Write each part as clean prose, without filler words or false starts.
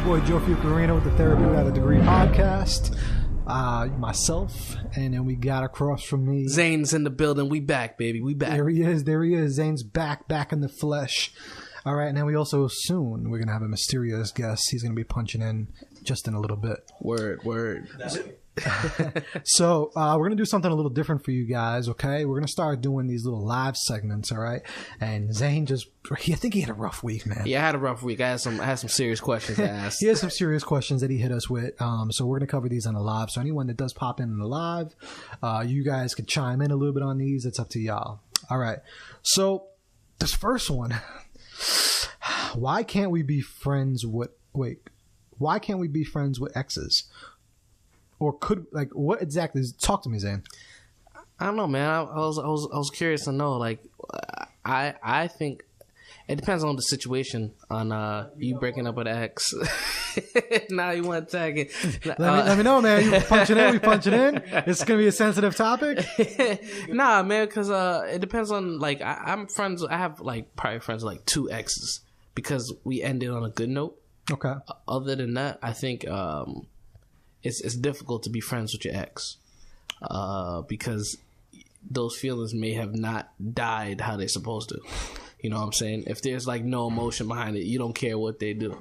boy Joe Fiucarino with the Therapy Without a Degree podcast. Myself, and then we got across from me. Zane's in the building. We back, baby. We back. There he is. Zane's back in the flesh. All right, and then we also soon we're gonna have a mysterious guest. He's gonna be punching in just in a little bit. Word. So we're gonna do something a little different for you guys. Okay, we're gonna start doing these little live segments. All right, and Zane I think he had a rough week, man. Yeah, I had a rough week. I had some serious questions to ask. He has some serious questions that he hit us with. So we're gonna cover these on the live. So anyone that does pop in the live, you guys could chime in a little bit on these. It's up to y'all. All right. So this first one. Why can't we be friends with exes? Or what exactly is, talk to me, Zane. I don't know, man. I was curious to know. Like, I think it depends on the situation. On you breaking up with an ex. Now you want to tag it. Let me know, man. You punching in? We punching in? It's gonna be a sensitive topic. Nah, man, because it depends on like I'm friends. I have like probably friends with like 2 exes because we ended on a good note. Okay. Other than that, I think it's difficult to be friends with your ex because those feelings may have not died how they're supposed to. You know what I'm saying? If there's like no emotion behind it, you don't care what they do.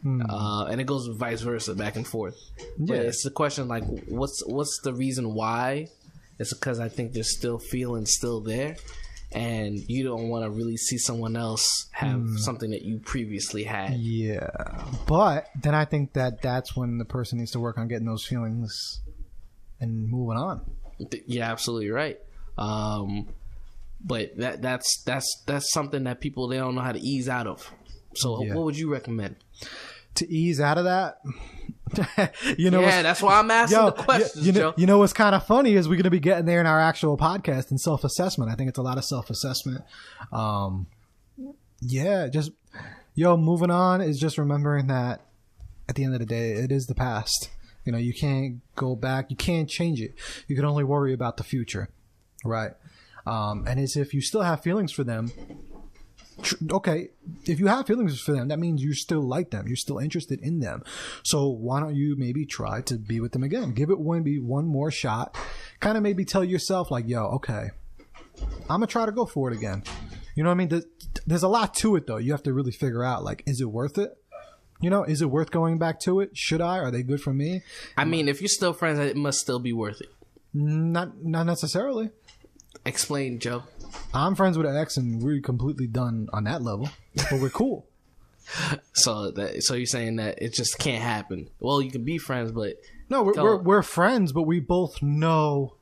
And it goes vice versa, back and forth. Yeah. But it's the question like, what's the reason why? It's because I think there's still feelings still there, and you don't want to really see someone else have something that you previously had. Yeah, but then I think that's when the person needs to work on getting those feelings and moving on. Yeah, absolutely right. But that's something that people, they don't know how to ease out of. So what would you recommend? To ease out of that? That's why I'm asking the questions, Joe. You know what's kind of funny is we're going to be getting there in our actual podcast and self-assessment. I think it's a lot of self-assessment. Moving on is just remembering that at the end of the day, it is the past. You know, you can't go back. You can't change it. You can only worry about the future, right? And as if you still have feelings for them, okay, if you have feelings for them, that means you still like them. You're still interested in them. So why don't you maybe try to be with them again? Give it one more shot. Kind of maybe tell yourself like, yo, okay, I'm going to try to go for it again. You know what I mean? There's a lot to it, though. You have to really figure out, like, is it worth it? You know, is it worth going back to it? Should I? Are they good for me? I mean, if you're still friends, it must still be worth it. Not necessarily. Explain, Joe. I'm friends with an ex, and we're completely done on that level, but we're cool. So you're saying that it just can't happen? Well, you can be friends, but no, we're friends, but we both know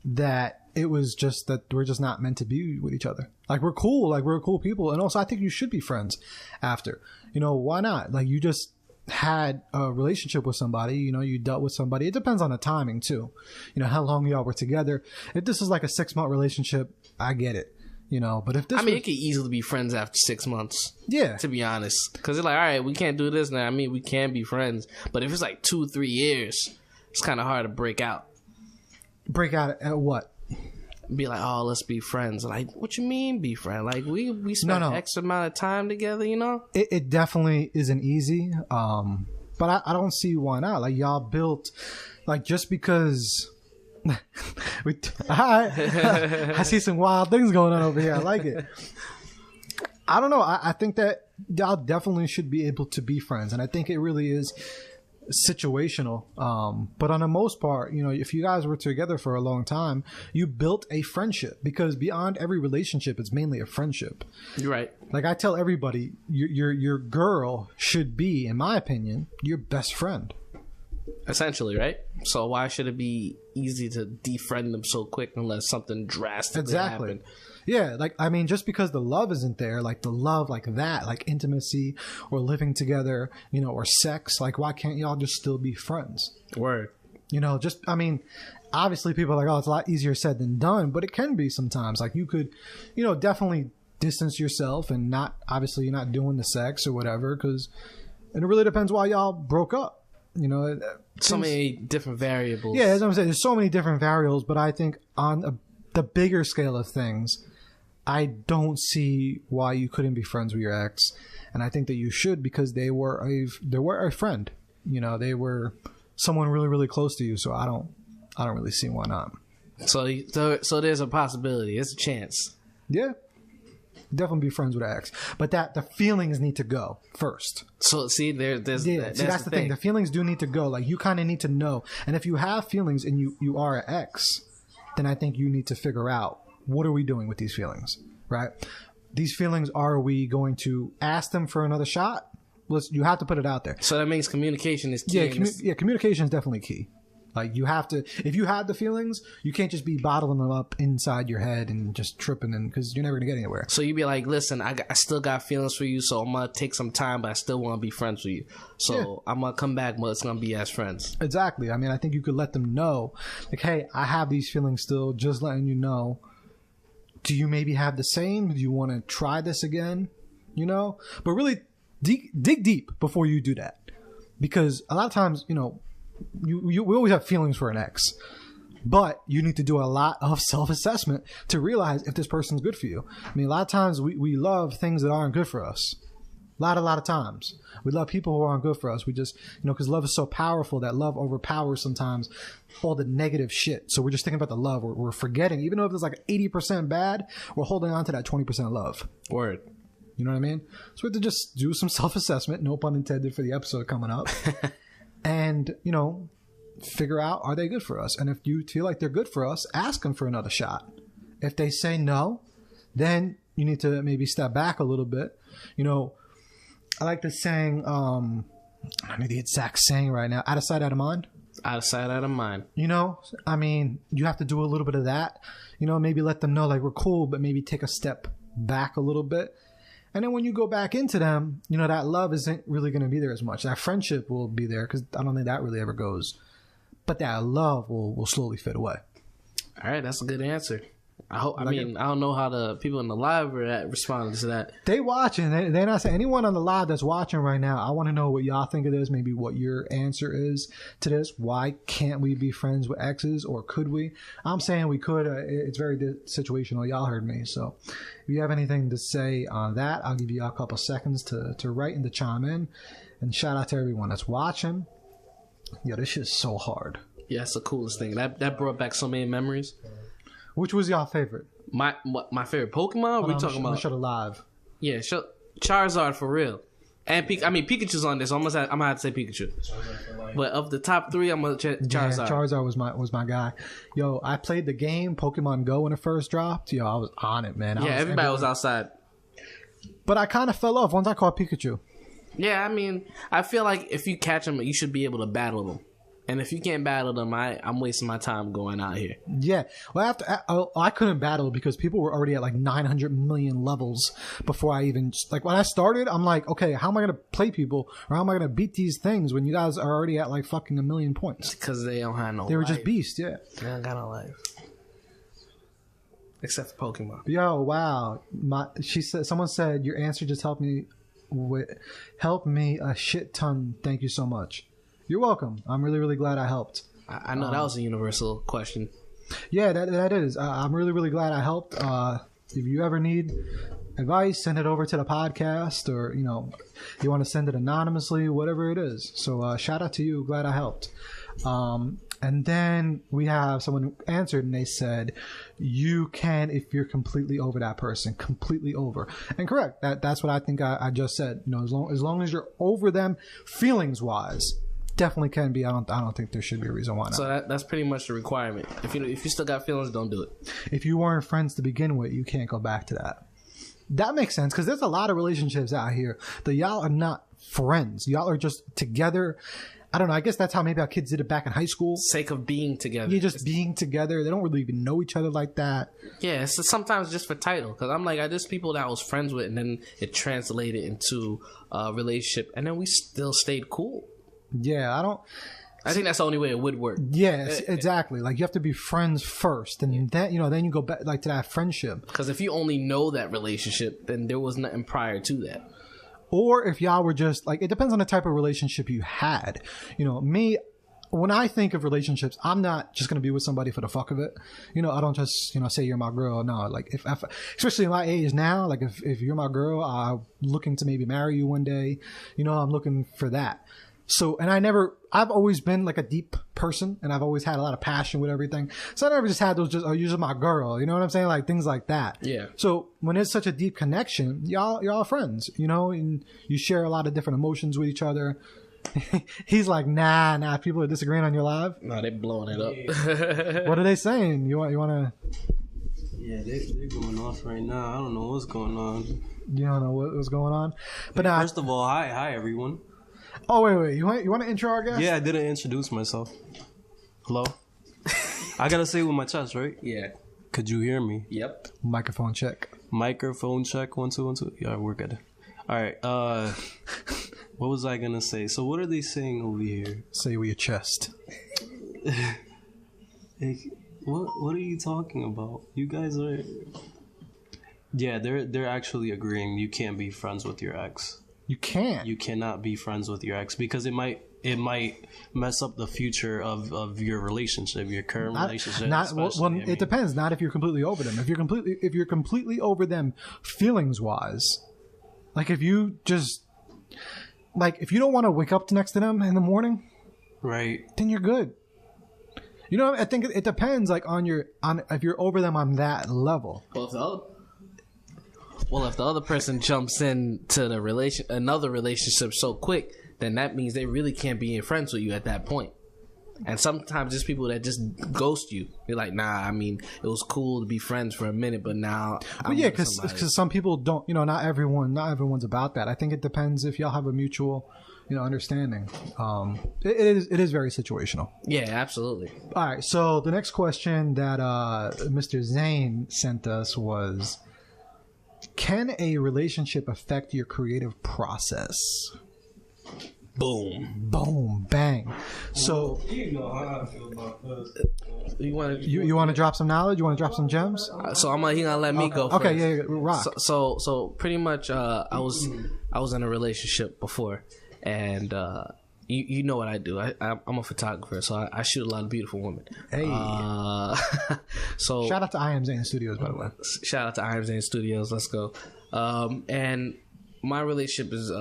that it was just that we're just not meant to be with each other. Like, we're cool, like we're cool people, and also I think you should be friends after. You know, why not? Like, you just had a relationship with somebody, you know, you dealt with somebody. It depends on the timing too. You know, how long y'all were together. If this is like a 6-month relationship, I get it. You know, but if this it could easily be friends after 6 months. Yeah. To be honest. Because they're like, all right, we can't do this now. I mean, we can be friends. But if it's like 2-3 years, it's kind of hard to break out. Break out at what? Be like, oh, let's be friends. Like, what you mean be friends? Like, we spent X amount of time together, you know? It definitely isn't easy. But I don't see why not. Like, y'all built, like, just because... I see some wild things going on over here. I like it. I don't know. I think that y'all definitely should be able to be friends. And I think it really is situational, but on the most part, you know, if you guys were together for a long time, you built a friendship, because beyond every relationship, it's mainly a friendship. You're right. Like, I tell everybody, your girl should be, in my opinion, your best friend. Essentially, right? So why should it be easy to defriend them so quick unless something drastically happened? Yeah, like, I mean, just because the love isn't there, like the love like that, like intimacy or living together, you know, or sex, like, why can't y'all just still be friends? Word. You know, just, I mean, obviously people are like, oh, it's a lot easier said than done, but it can be sometimes. Like, you could, you know, definitely distance yourself and not, obviously you're not doing the sex or whatever, because, and it really depends why y'all broke up. You know, so many different variables. Yeah, as I'm saying, there's so many different variables, but I think on the bigger scale of things, I don't see why you couldn't be friends with your ex, and I think that you should, because they were a friend. You know, they were someone really, really close to you. So I don't really see why not. So there's a possibility. It's a chance. Yeah, definitely be friends with an ex, but the feelings need to go first. So see, that's the thing. The feelings do need to go. Like, you kind of need to know. And if you have feelings and you are an ex, then I think you need to figure out, what are we doing with these feelings, right? These feelings, are we going to ask them for another shot? You have to put it out there. So that means communication is key. Yeah, communication is definitely key. Like, you have to, if you have the feelings, you can't just be bottling them up inside your head and just tripping them, because you're never going to get anywhere. So you'd be like, listen, I still got feelings for you, so I'm going to take some time, but I still want to be friends with you. So I'm going to come back, but it's going to be as friends. Exactly. I mean, I think you could let them know, like, hey, I have these feelings still, just letting you know. Do you maybe have the same? Do you want to try this again? You know? But really, dig deep before you do that. Because a lot of times, you know, we always have feelings for an ex, but you need to do a lot of self-assessment to realize if this person's good for you. I mean, a lot of times we love things that aren't good for us. A lot of times we love people who aren't good for us. We just, you know, because love is so powerful that love overpowers sometimes all the negative shit. So we're just thinking about the love. We're forgetting, even though if it's like 80% bad, we're holding on to that 20% love. Word. You know what I mean? So we have to just do some self-assessment, no pun intended for the episode coming up. And, you know, figure out, are they good for us? And if you feel like they're good for us, ask them for another shot. If they say no, then you need to maybe step back a little bit. You know, I like the saying, I don't know the exact saying right now, out of sight, out of mind. Out of sight, out of mind. You know, I mean, you have to do a little bit of that. You know, maybe let them know, like, we're cool, but maybe take a step back a little bit. And then when you go back into them, you know, that love isn't really going to be there as much. That friendship will be there, because I don't think that really ever goes. But that love will slowly fade away. All right, that's a good answer. I don't know how the people in the live are responding to that. They watching. They're not saying, anyone on the live that's watching right now, I want to know what y'all think of this, maybe what your answer is to this. Why can't we be friends with exes, or could we? I'm saying we could. It's very situational. Y'all heard me. So if you have anything to say on that, I'll give you a couple seconds to write and to chime in. And shout out to everyone that's watching. Yo, this shit's so hard. Yeah, it's the coolest thing. That brought back so many memories. Which was y'all favorite? My favorite Pokemon? We talking about? Show the live. Yeah, Charizard for real. And Pikachu's on this, so I'm gonna have to say Pikachu. But of the top three, I'm gonna Charizard. Yeah, Charizard was my guy. Yo, I played the game Pokemon Go when it first dropped. Yo, I was on it, man. Everybody was outside. But I kind of fell off once I caught Pikachu. Yeah, I mean, I feel like if you catch them, you should be able to battle them. And if you can't battle them, I'm wasting my time going out here. Yeah. Well, I couldn't battle because people were already at like 900 million levels before I even, like, when I started, I'm like, okay, how am I going to play people, or how am I going to beat these things when you guys are already at like fucking 1 million points? Because they don't have no They were life. just beasts, yeah. They don't got no life. Except for Pokemon. Yo, wow. Someone said, your answer just helped me a shit ton. Thank you so much. You're welcome. I'm really, really glad I helped. I know that was a universal question. Yeah, that is. I'm really, really glad I helped. If you ever need advice, send it over to the podcast, or, you know, you want to send it anonymously, whatever it is. So shout out to you. Glad I helped. And then we have someone who answered, and they said, you can if you're completely over that person, completely over. And correct. That's what I think I just said. You know, as long as you're over them feelings wise. Definitely can be. I don't think there should be a reason why not. So that's pretty much the requirement. If you still got feelings, don't do it. If you weren't friends to begin with, you can't go back to that. That makes sense, because there's a lot of relationships out here that y'all are not friends. Y'all are just together. I don't know. I guess that's how maybe our kids did it back in high school. Sake of being together. You're just being together. They don't really even know each other like that. Yeah, it's sometimes just for title. Because I'm like, I just people that I was friends with, and then it translated into a relationship, and then we still stayed cool. Yeah, I think that's the only way it would work. Yes, exactly. Like, you have to be friends first, and then you go back like to that friendship. Because if you only know that relationship, then there was nothing prior to that. Or if y'all were just like, it depends on the type of relationship you had. You know, me, when I think of relationships, I'm not just going to be with somebody for the fuck of it. I don't just, say you're my girl. No, like if especially in my age now, like if you're my girl, I'm looking to maybe marry you one day, I'm looking for that. So, and I've always been like a deep person, and I've always had a lot of passion with everything. So I never just had those you're just my girl. You know what I'm saying? Like things like that. Yeah. So when it's such a deep connection, you're all friends, and you share a lot of different emotions with each other. He's like, nah, people are disagreeing on your live. No, they blowing it up. What are they saying? You want to? Yeah, they're going off right now. I don't know what's going on. You don't know what's going on. But first of all, hi everyone. Oh wait, you want to intro our guest? Yeah, I didn't introduce myself. Hello. I gotta say it with my chest, right? Yeah. Could you hear me? Yep. Microphone check. Microphone check. 1 2 1 2. Yeah, we're good. All right. What was I gonna say? So what are they saying over here? Say with your chest. Hey, what are you talking about? You guys are. Yeah, they're actually agreeing. You can't be friends with your ex. You can't. You cannot be friends with your ex because it might mess up the future of your relationship, your current relationship. It depends. Not if you're completely over them. If you're completely over them, feelings wise, like if you don't want to wake up next to them in the morning, right? Then you're good. I think it depends, like on if you're over them on that level. Well, if the other person jumps into another relationship so quick, then that means they really can't be friends with you at that point. And sometimes there's people that just ghost you. They're like, nah, I mean, it was cool to be friends for a minute, but now. Well, yeah, because some people don't. Not everyone's about that. I think it depends if y'all have a mutual, understanding. It is very situational. Yeah, absolutely. All right. So the next question that Mr. Zane sent us was, can a relationship affect your creative process? Boom, bang. So you know how I feel about this. You want to drop some knowledge? You want to drop some gems? So he gonna let me go first. Okay, yeah, rock. So pretty much, I was in a relationship before, and you know what I do. I'm a photographer, so I shoot a lot of beautiful women. Hey. So shout out to I Am Zane Studios, by the way. Shout out to I Am Zane Studios. Let's go. And my relationship is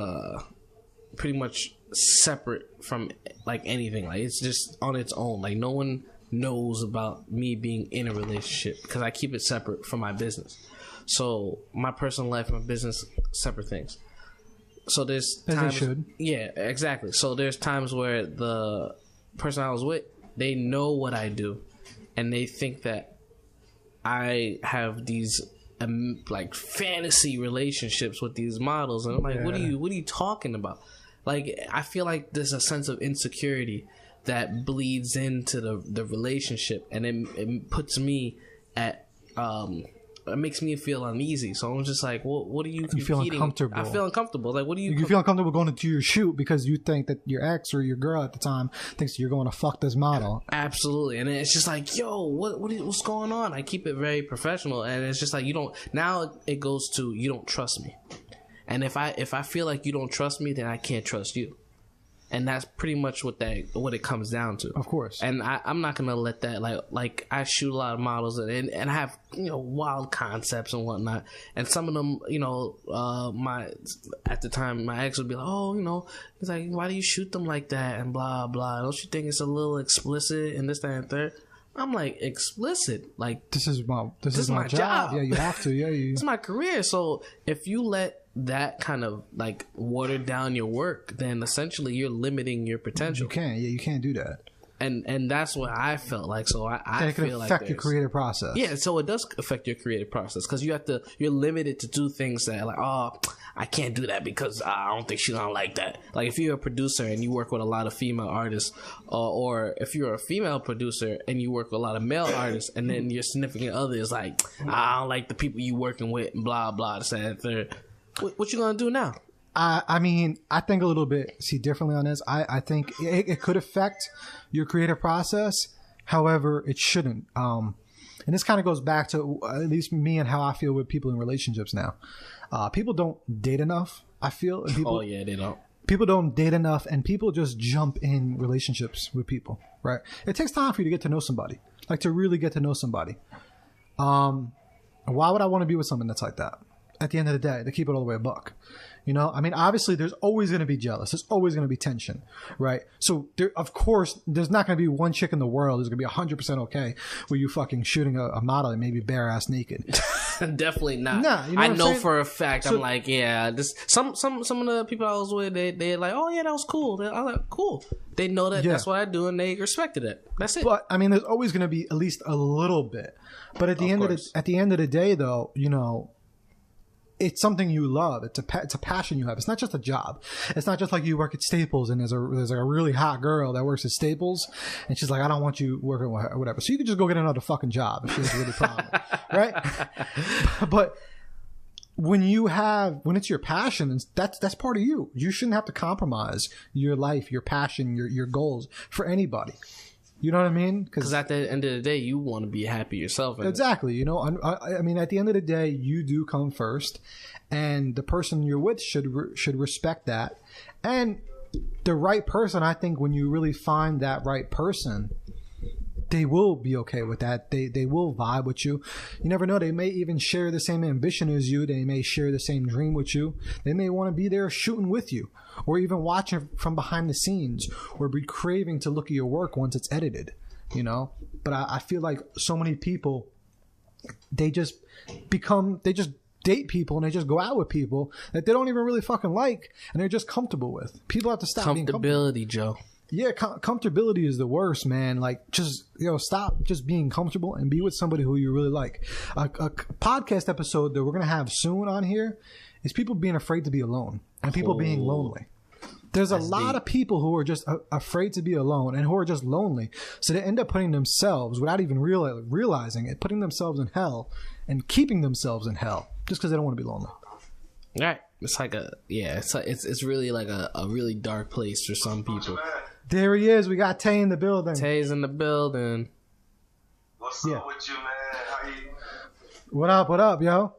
pretty much separate from like anything. Like it's just on its own. Like no one knows about me being in a relationship because I keep it separate from my business. So my personal life and my business, separate things. So there's times, yeah, exactly. So there's times where the person I was with, they know what I do, and they think that I have these like fantasy relationships with these models, and I'm like, what are you talking about? Like, I feel like there's a sense of insecurity that bleeds into the relationship, and it puts me at it makes me feel uneasy. So I'm just like, well, what are you competing? You feel uncomfortable. I feel uncomfortable. Like, what do you feel uncomfortable going into your shoot because you think that your ex or your girl at the time thinks you're going to fuck this model. Absolutely. And it's just like, yo, what's going on? I keep it very professional, and it's just like, now it goes to, you don't trust me. And if I feel like you don't trust me, then I can't trust you. And that's pretty much what it comes down to. Of course. And I'm not gonna let that like I shoot a lot of models and I have wild concepts and whatnot. And some of them, at the time my ex would be like, oh, he's like, why do you shoot them like that and blah blah? Don't you think it's a little explicit and this, that, and third? I'm like, explicit? Like this is my job. Yeah, you have to. Yeah, it's my career. So if you let that kind of like water down your work, then essentially you're limiting your potential. You can't do that. And that's what I felt like. So I feel like it affect your creative process. Yeah, so it does affect your creative process because you're limited to do things that are like, oh, I can't do that because I don't think she's gonna like that. Like if you're a producer and you work with a lot of female artists, or if you're a female producer and you work with a lot of male artists, and then your significant other is like, I don't like the people you working with, and blah blah, this, that, and third. What you gonna do now? I mean, I think a little bit differently on this. I think it could affect your creative process. However, it shouldn't. And this kind of goes back to at least me and how I feel with people in relationships now. People don't date enough, I feel. And people, they don't. people don't date enough, and people just jump in relationships with people, right? It takes time for you to get to know somebody, like to really get to know somebody. Why would I want to be with someone that's like that? At the end of the day, to keep it all the way a buck. You know, I mean, obviously there's always going to be jealous. There's always going to be tension, right? So of course, there's not going to be one chick in the world who's going to be 100% okay with you fucking shooting a model and maybe bare ass naked. Definitely not. Nah, you know I what I'm know saying? for a fact. So- I'm like, yeah. This some of the people I was with, they're like, oh yeah, that was cool. I was like, cool. They know that Yeah. that's what I do, and they respected it. That's it. But I mean, there's always going to be at least a little bit. But at the end of the day, though, you know, it's something you love. It's a passion you have. It's not just a job. It's not just like you work at Staples and there's like a really hot girl that works at Staples and she's like, I don't want you working with her or whatever. So you can just go get another fucking job if she's really prominent, right? But when it's your passion, that's part of you. You shouldn't have to compromise your life, your passion, your goals for anybody. You know what I mean? Because at the end of the day, you want to be happy yourself. Exactly. You know, I mean, at the end of the day, you do come first, and the person you're with should respect that. And the right person, I think, when you really find that right person, they will be okay with that. They will vibe with you. You never know. They may even share the same ambition as you. They may share the same dream with you. They may want to be there shooting with you, or even watching from behind the scenes, or be craving to look at your work once it's edited, you know? But I feel like so many people, they just date people and they just go out with people that they don't even really fucking like and they're just comfortable with. People have to stop being comfortable. Comfortability, Joe. Yeah, comfortability is the worst, man. Like, just, stop just being comfortable and be with somebody who you really like. A podcast episode that we're going to have soon on here is people being afraid to be alone and people being lonely. There's a lot of people who are just afraid to be alone and who are just lonely. So they end up putting themselves, without even realizing it, putting themselves in hell and keeping themselves in hell just because they don't want to be lonely. Right. It's like it's really like a really dark place for some people. There he is. We got Tay in the building. Tay's in the building. What's up with you, man? How you? What up, yo?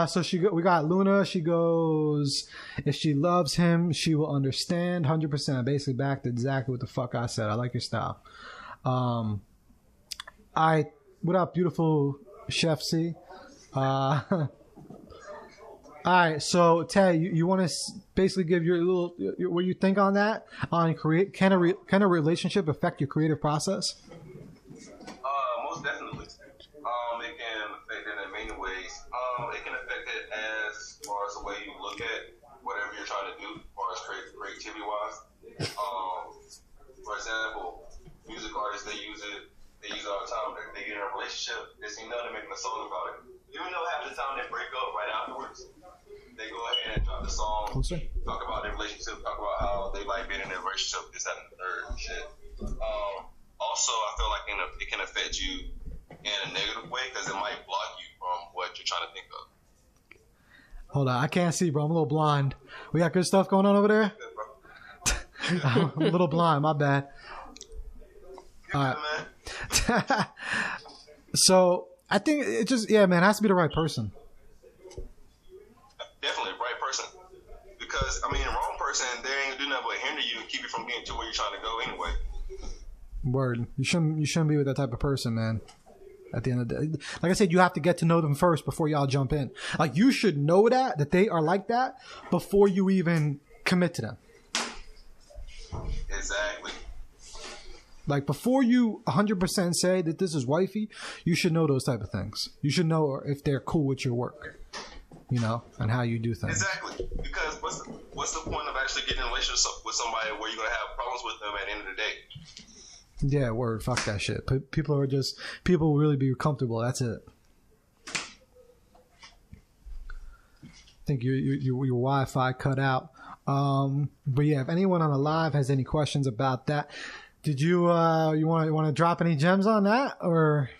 So we got Luna. She goes, if she loves him, she will understand 100%. Basically back to exactly what the fuck I said. I like your style. What up, beautiful Chef C? All right, so Tay, you want to basically give your what you think on that? On can a relationship affect your creative process? Most definitely. It can affect it in many ways. It can affect it as far as the way you look at whatever you're trying to do, as far as creativity wise. For example, music artists they use it all the time. They get in a relationship, they see nothing making a song about it. Even though half the time they break up right afterwards. They go ahead and drop the song, talk about their relationship, talk about how they like being in their relationship, this, that, and the third and shit. Also, I feel like it can affect you in a negative way because it might block you from what you're trying to think of. Hold on, I can't see, bro. I'm a little blind. We got good stuff going on over there? Good, I'm a little blind, my bad. All right. Man. So, I think it just, man, it has to be the right person. Definitely, right person. Because, I mean, the wrong person, they ain't gonna do nothing but hinder you and keep you from getting to where you're trying to go anyway. Word. You shouldn't be with that type of person, man. At the end of the day, like I said, you have to get to know them first before y'all jump in. Like, you should know that they are like that before you even commit to them. Exactly. Like, before you 100% say that this is wifey, you should know those type of things. You should know if they're cool with your work, and how you do things. Exactly. Because what's the point of actually getting in a relationship with somebody where you're gonna have problems with them at the end of the day? Yeah, word. Fuck that shit. People will really be comfortable. That's it. I think your Wi-Fi cut out. But yeah, if anyone on the live has any questions about that, did you want to drop any gems on that, or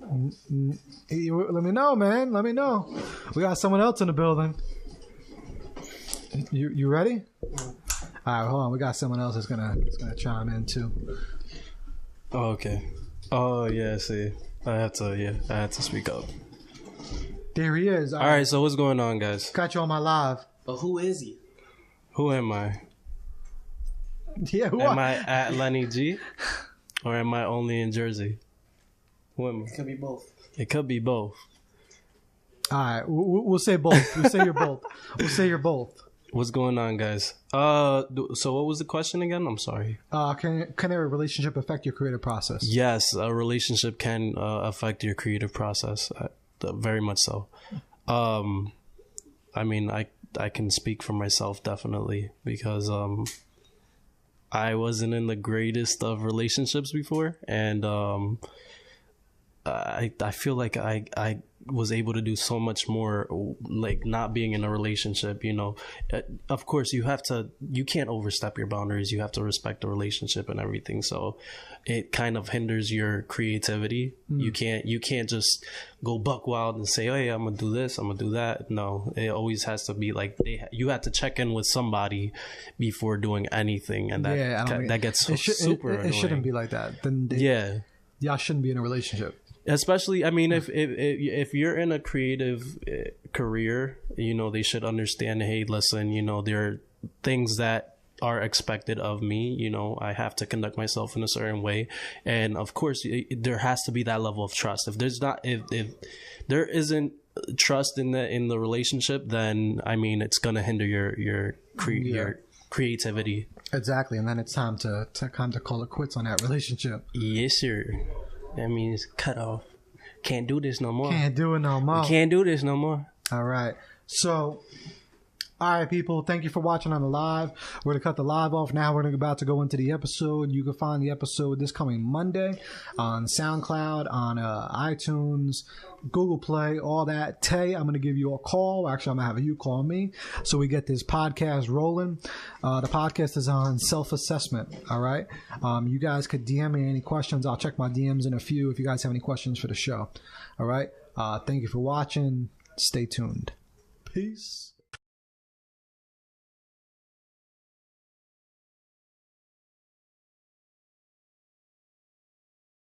let me know, man. Let me know. We got someone else in the building. You ready? All right, hold on. We got someone else that's gonna chime in too. Oh, okay. Oh yeah, see, I had to speak up. There he is. All right, so what's going on, guys? Got you on my live. But who is he? Who am I? Yeah, who Am are I at Lenny G? Or am I only in Jersey? Who am I? It could be both. It could be both. All right, we'll say both. We'll say you're both. We'll say you're both. What's going on, guys? So what was the question again? I'm sorry. Can a relationship affect your creative process? Yes, a relationship can affect your creative process. Very much so. I mean, I can speak for myself definitely because I wasn't in the greatest of relationships before, and I feel like I was able to do so much more, like not being in a relationship, you know. Of course you can't overstep your boundaries. You have to respect the relationship and everything. So it kind of hinders your creativity. You can't just go buck wild and say, hey, I'm gonna do this, I'm gonna do that. No, it always has to be like you have to check in with somebody before doing anything, and that gets super annoying. It shouldn't be like that. Then y'all shouldn't be in a relationship. Especially, I mean, if you're in a creative career, you know, they should understand, hey, listen, you know, there are things that are expected of me. You know, I have to conduct myself in a certain way. And of course, there has to be that level of trust. If there isn't trust in the relationship, then, I mean, it's going to hinder your creativity. Exactly. And then it's time to call it quits on that relationship. Yes, sir. That means cut off. Can't do this no more. Can't do it no more. Can't do this no more. All right. So, all right, people. Thank you for watching on the live. We're going to cut the live off now. We're about to go into the episode. You can find the episode this coming Monday on SoundCloud, on iTunes, Google Play, all that. Tay, I'm going to give you a call. Actually, I'm going to have you call me so we get this podcast rolling. The podcast is on self-assessment, all right? You guys could DM me any questions. I'll check my DMs in a few if you guys have any questions for the show, all right? Thank you for watching. Stay tuned. Peace.